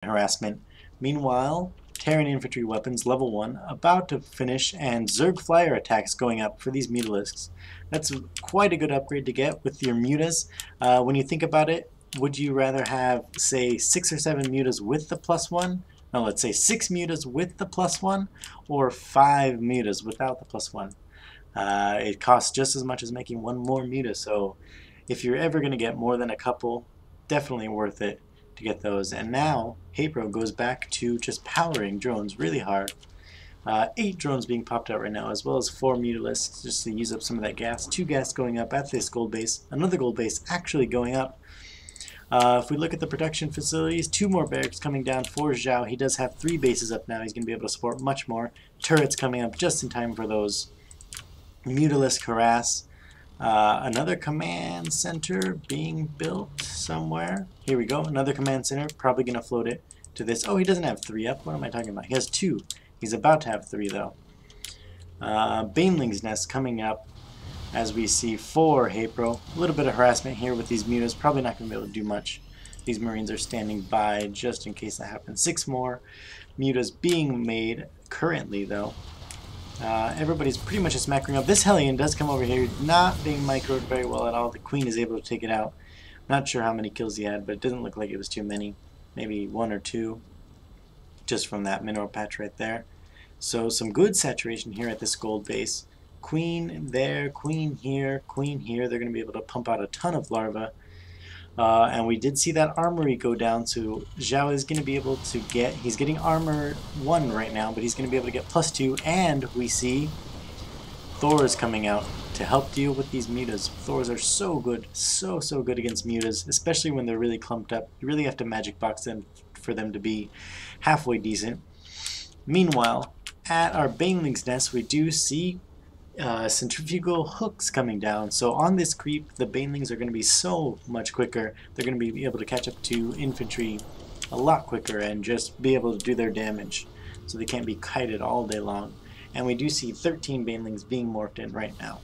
harassment. Meanwhile, Terran infantry weapons level 1 about to finish, and Zerg flyer attacks going up for these mutalisks. That's quite a good upgrade to get with your mutas. When you think about it, would you rather have, say, 6 or 7 mutas with the +1? No, let's say 6 mutas with the +1, or 5 mutas without the +1. It costs just as much as making one more muta, so if you're ever going to get more than a couple, definitely worth it to get those. And now Haypro goes back to just powering drones really hard. 8 drones being popped out right now, as well as 4 mutalisks just to use up some of that gas. 2 gas going up at this gold base. Another gold base actually going up. If we look at the production facilities, 2 more barracks coming down for SjoW. He does have 3 bases up now. He's going to be able to support much more. Turrets coming up just in time for those mutalisk harass. Another command center being built somewhere. Here we go, another command center. Probably going to float it to this. Oh, he doesn't have 3 up. What am I talking about? He has 2. He's about to have 3 though. Baneling's Nest coming up as we see for Haypro. A little bit of harassment here with these mutas. Probably not going to be able to do much. These Marines are standing by just in case that happens. 6 more mutas being made currently though. Everybody's pretty much just macroing up. This Hellion does come over here, not being microed very well at all. The Queen is able to take it out. Not sure how many kills he had, but it doesn't look like it was too many. Maybe 1 or 2, just from that mineral patch right there. So some good saturation here at this gold base. Queen there, Queen here, Queen here. They're going to be able to pump out a ton of larvae. And we did see that armory go down, so SjoW is going to be able to get, he's getting armor 1 right now, but he's going to be able to get +2, and we see Thors coming out to help deal with these mutas. Thors are so good, so good against mutas, especially when they're really clumped up. You really have to magic box them for them to be halfway decent. Meanwhile, at our Baneling's Nest, we do see centrifugal hooks coming down. So on this creep, the Banelings are going to be so much quicker. They're going to be able to catch up to infantry a lot quicker and just be able to do their damage. So they can't be kited all day long. And we do see 13 Banelings being morphed in right now.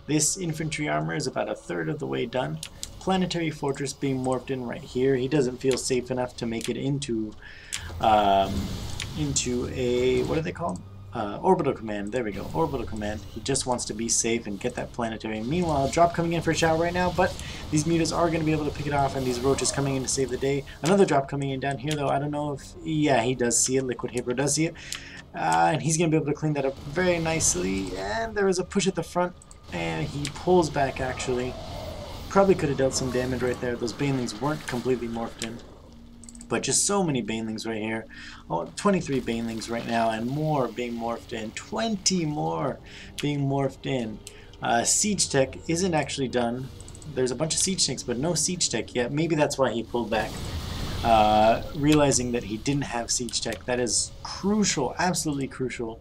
This infantry armor is about 1/3 of the way done. Planetary Fortress being morphed in right here. He doesn't feel safe enough to make it into a, what do they call? Orbital Command. There we go. Orbital Command. He just wants to be safe and get that planetary. Meanwhile, drop coming in for SjoW right now, but these mutas are going to be able to pick it off, and these roaches coming in to save the day. Another drop coming in down here, though. I don't know if... Yeah, he does see it. LiquidHaypro does see it. And he's going to be able to clean that up very nicely. And there is a push at the front, and he pulls back, actually. Probably could have dealt some damage right there. Those Banelings weren't completely morphed in. But just so many Banelings right here. Oh, 23 Banelings right now, and more being morphed in. 20 more being morphed in. Siege Tech isn't actually done. There's a bunch of Siege Tanks, but no Siege Tech yet. Maybe that's why he pulled back. Realizing that he didn't have Siege Tech. That is crucial, absolutely crucial,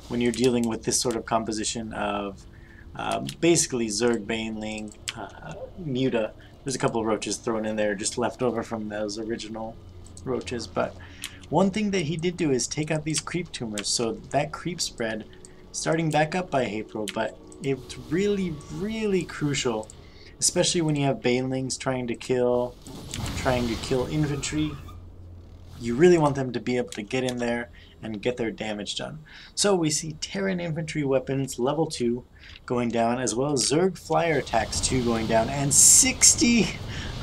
when you're dealing with this sort of composition of basically Zerg, Baneling, Muta. There's a couple of roaches thrown in there, just left over from those original roaches. But one thing that he did do is take out these creep tumors. So that creep spread, starting back up by Haypro, but it's really crucial, especially when you have Banelings trying to kill infantry. You really want them to be able to get in there and get their damage done. So we see Terran infantry weapons level 2 going down, as well as Zerg flyer attacks 2 going down, and 60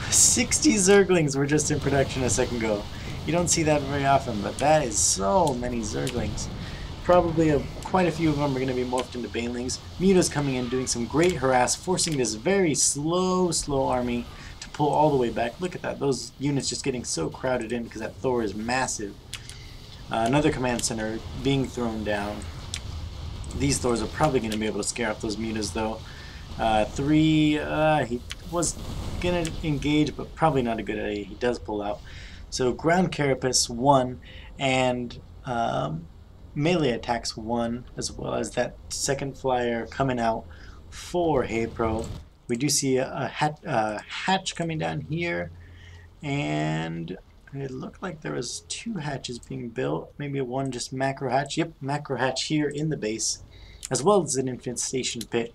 Zerglings were just in production a second ago. You don't see that very often, but that is so many Zerglings. Probably quite a few of them are going to be morphed into Banelings. Muta's coming in doing some great harass, forcing this very slow army to pull all the way back. Look at that, those units just getting so crowded in because that Thor is massive. Another command center being thrown down. These Thors are probably going to be able to scare up those mutas though. 3, he was going to engage, but probably not a good idea. He does pull out. So ground carapace 1, and melee attacks 1, as well as that second flyer coming out for Haypro. We do see a hatch coming down here, and it looked like there was 2 hatches being built, maybe one just macro hatch. Yep, macro hatch here in the base, as well as an infestation pit.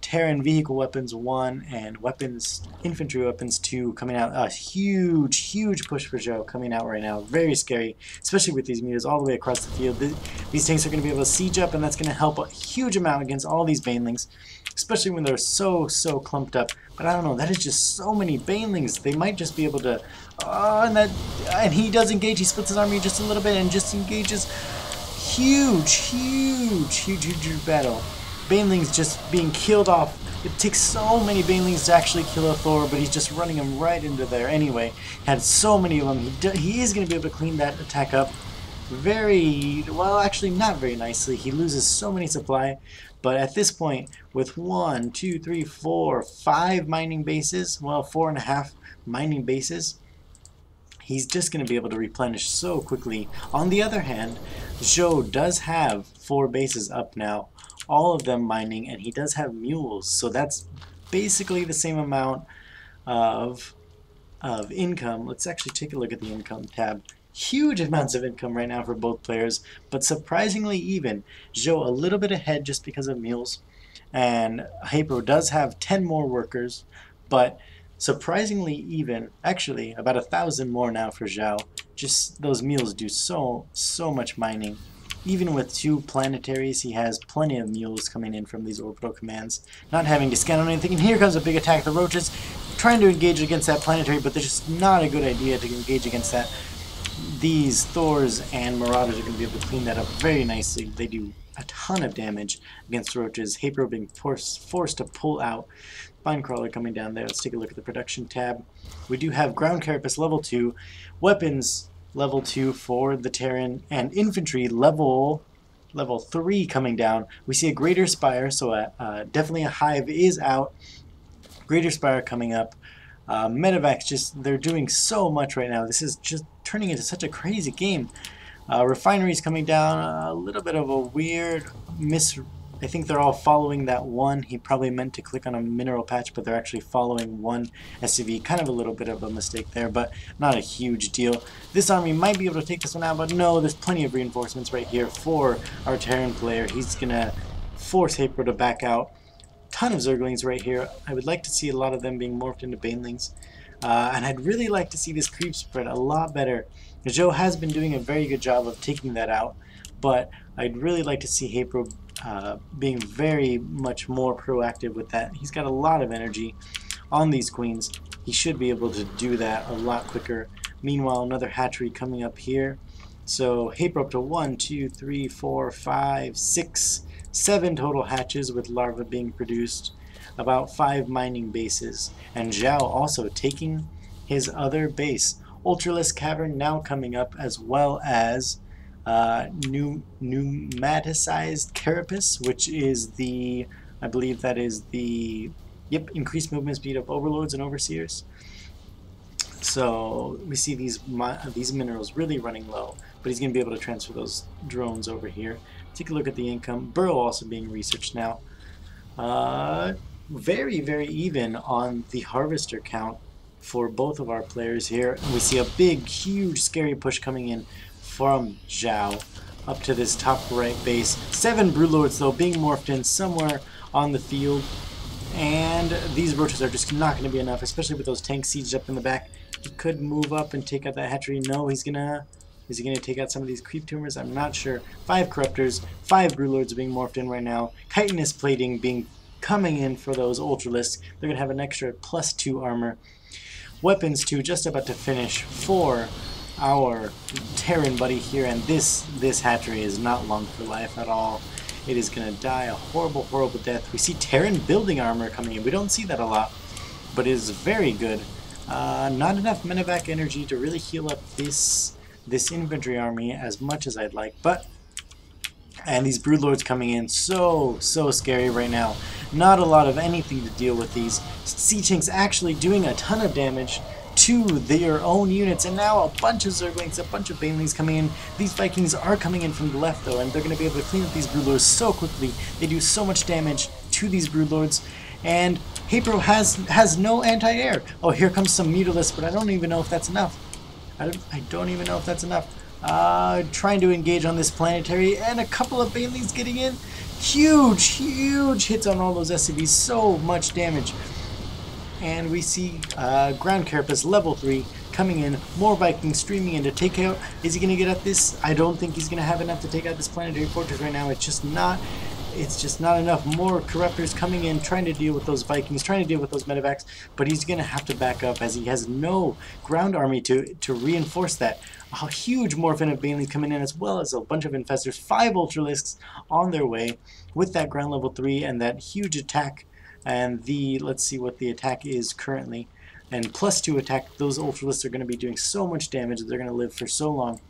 Terran vehicle weapons 1 and weapons infantry weapons 2 coming out. A huge push for SjoW coming out right now. Very scary, especially with these mutas all the way across the field. These tanks are going to be able to siege up, and that's going to help a huge amount against all these banelings, especially when they're so clumped up. But I don't know, that is just so many banelings. They might just be able to and he does engage. He splits his army just a little bit and just engages. Huge battle. Banelings just being killed off. It takes so many banelings to actually kill a Thor, but he's just running them right into there anyway. Had so many of them. He is going to be able to clean that attack up very well, actually not very nicely. He loses so many supply, but at this point, with 1, 2, 3, 4, 5 mining bases, well, 4.5 mining bases, he's just going to be able to replenish so quickly. On the other hand, SjoW does have 4 bases up now, all of them mining, and he does have mules, so that's basically the same amount of income. Let's actually take a look at the income tab. Huge amounts of income right now for both players, but surprisingly even. SjoW a little bit ahead just because of mules, and Haypro does have 10 more workers, but surprisingly even. Actually, about 1,000 more now for SjoW. Just those mules do so much mining. Even with 2 planetaries, he has plenty of mules coming in from these orbital commands, not having to scan on anything. And here comes a big attack. The roaches trying to engage against that planetary, but they're just not a good idea to engage against that. These Thors and Marauders are going to be able to clean that up very nicely. They do a ton of damage against roaches. Haypro being forced to pull out. Spinecrawler coming down there. Let's take a look at the production tab. We do have Ground Carapace level 2, weapons level 2 for the Terran, and infantry level 3 coming down. We see a Greater Spire, so definitely a hive is out. Greater Spire coming up. Medevacs, they're doing so much right now. This is just turning into such a crazy game. Refineries coming down, a little bit of a weird I think they're all following that one. He probably meant to click on a mineral patch, but they're actually following one SCV. Kind of a little bit of a mistake there, but not a huge deal. This army might be able to take this one out, but no, there's plenty of reinforcements right here for our Terran player. He's going to force Haypro to back out. Ton of Zerglings right here. I would like to see a lot of them being morphed into Banelings. And I'd really like to see this creep spread a lot better. SjoW has been doing a very good job of taking that out, but I'd really like to see Haypro being very much more proactive with that. He's got a lot of energy on these queens. He should be able to do that a lot quicker. Meanwhile, another hatchery coming up here. So Haypro up to 1, 2, 3, 4, 5, 6, 7 total hatches with larvae being produced. About 5 mining bases. And SjoW also taking his other base. Ultralisk Cavern now coming up, as well as pneumaticized carapace, which is the, I believe that is the, increased movement speed of overlords and overseers. So we see these minerals really running low, but he's going to be able to transfer those drones over here. Take a look at the income. Burrow also being researched now. Very even on the harvester count for both of our players here. We see a big, huge, scary push coming in from SjoW up to this top right base. 7 Broodlords though being morphed in somewhere on the field, and these roaches are just not going to be enough, especially with those tanks sieged up in the back. He could move up and take out that hatchery. No, is he gonna take out some of these creep tumors? I'm not sure. 5 Corruptors, 5 Broodlords are being morphed in right now. Chitinous plating coming in for those Ultralisks. They're gonna have an extra +2 armor. Weapons too, just about to finish for our Terran buddy here, and this hatchery is not long for life at all. It is going to die a horrible death. We see Terran building armor coming in. We don't see that a lot, but it is very good. Not enough medevac energy to really heal up this infantry army as much as I'd like, and these Broodlords coming in so scary right now. Not a lot of anything to deal with these. Siege tanks actually doing a ton of damage to their own units, and now a bunch of Zerglings, a bunch of Banelings coming in. These Vikings are coming in from the left though, and they're going to be able to clean up these Broodlords so quickly. They do so much damage to these Broodlords, and Haypro has no anti-air. Oh, here comes some Mutalisks, but I don't even know if that's enough. I don't even know if that's enough. Trying to engage on this planetary, and a couple of Banelings getting in. Huge hits on all those SCVs. So much damage. And we see Ground Carapace level 3 coming in. More Vikings streaming in to take out. Is he going to get at this? I don't think he's going to have enough to take out this planetary fortress right now. It's just not enough. More Corruptors coming in, trying to deal with those Vikings, trying to deal with those medevacs, but he's going to have to back up as he has no ground army to reinforce that. A huge Morphin of Banelings coming in, as well as a bunch of Infestors. 5 Ultralisks on their way with that ground level 3 and that huge attack. And let's see what the attack is currently. And +2 attack, those Ultralisks are going to be doing so much damage that they're going to live for so long.